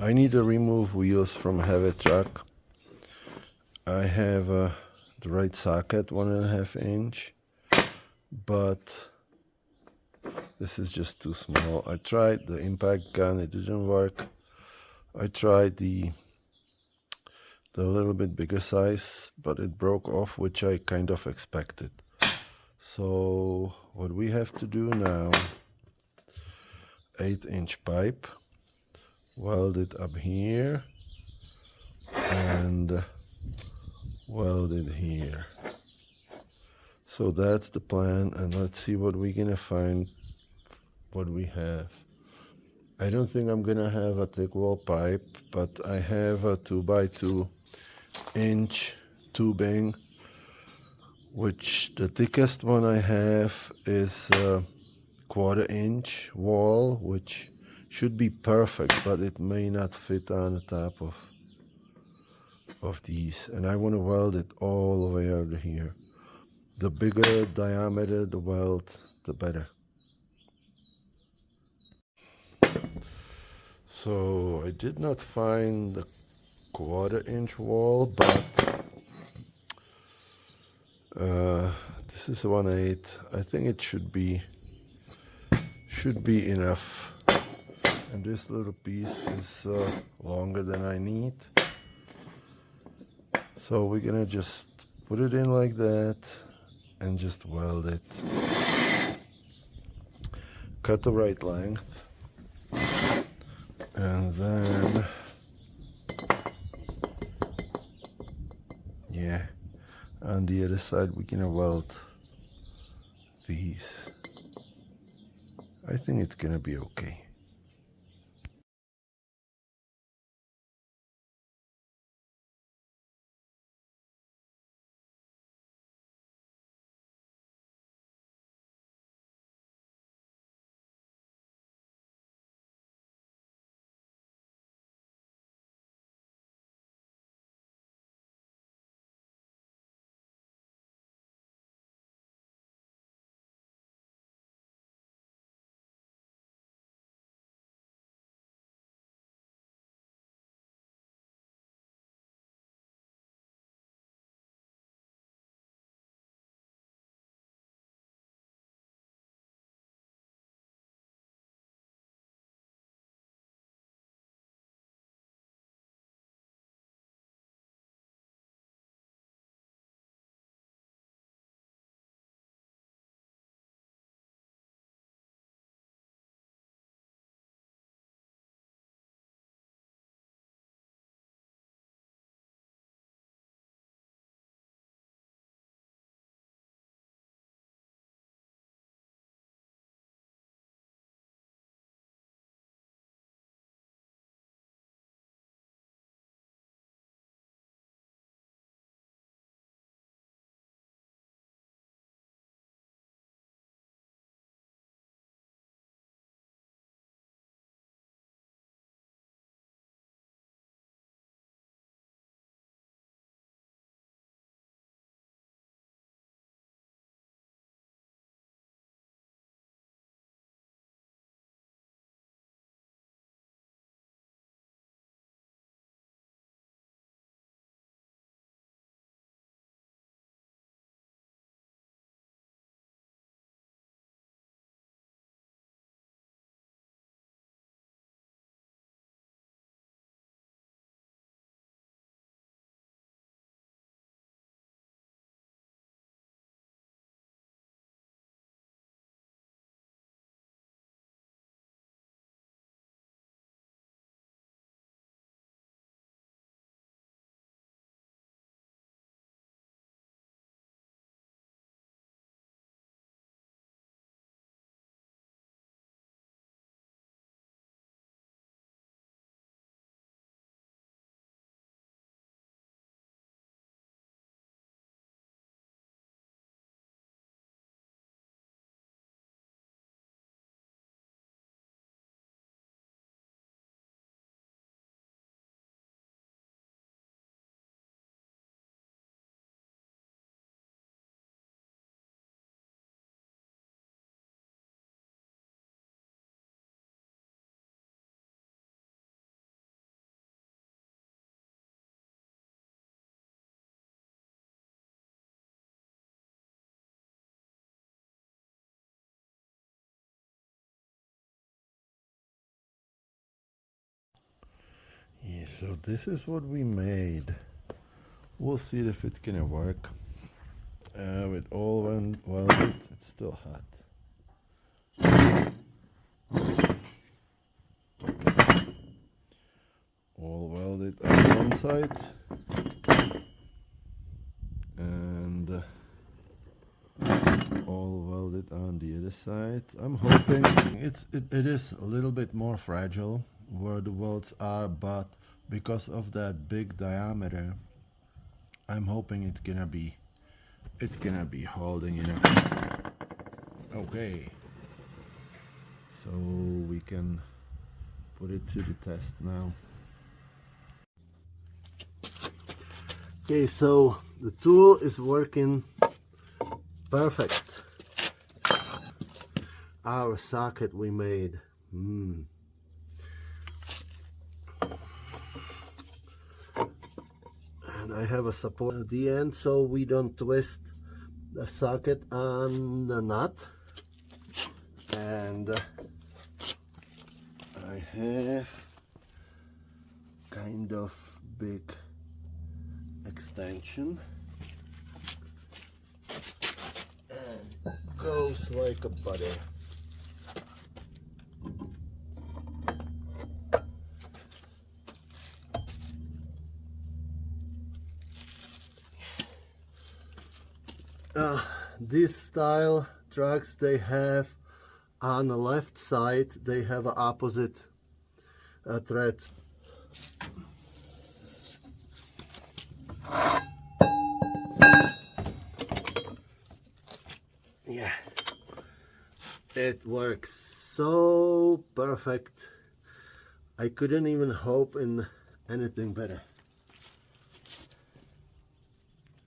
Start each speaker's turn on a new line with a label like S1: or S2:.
S1: I need to remove wheels from a heavy truck. I have the right socket, 1.5 inch, but this is just too small. I tried the impact gun, it didn't work. I tried the little bit bigger size, but it broke off, which I kind of expected. So what we have to do now, 8-inch pipe, weld it up here and weld it here. So that's the plan, and let's see what we're gonna find, what we have. I don't think I'm gonna have a thick wall pipe, but I have a 2x2 inch tubing, which the thickest one I have is 1/4 inch wall, which should be perfect, but it may not fit on the top of these, and I want to weld it all the way over here. The bigger diameter the weld, the better. So I did not find the 1/4 inch wall, but this is 1/8. I think it should be enough. And this little piece is longer than I need. So we're gonna just put it in like that and just weld it. Cut the right length. And then, yeah, on the other side we're gonna weld these. I think it's gonna be okay. Yeah, so this is what we made. We'll see if it's gonna work. With all welded, it's still hot. All welded on one side and all welded on the other side. I'm hoping it is a little bit more fragile where the welds are, but because of that big diameter, I'm hoping it's gonna be holding enough. Okay, so we can put it to the test now. Okay, so the tool is working perfect. Our socket we made. And I have a support at the end so we don't twist the socket on the nut. And I have kind of big extension and goes like a butter. This style trucks, they have on the left side they have opposite threads. Yeah, it works so perfect. I couldn't even hope in anything better.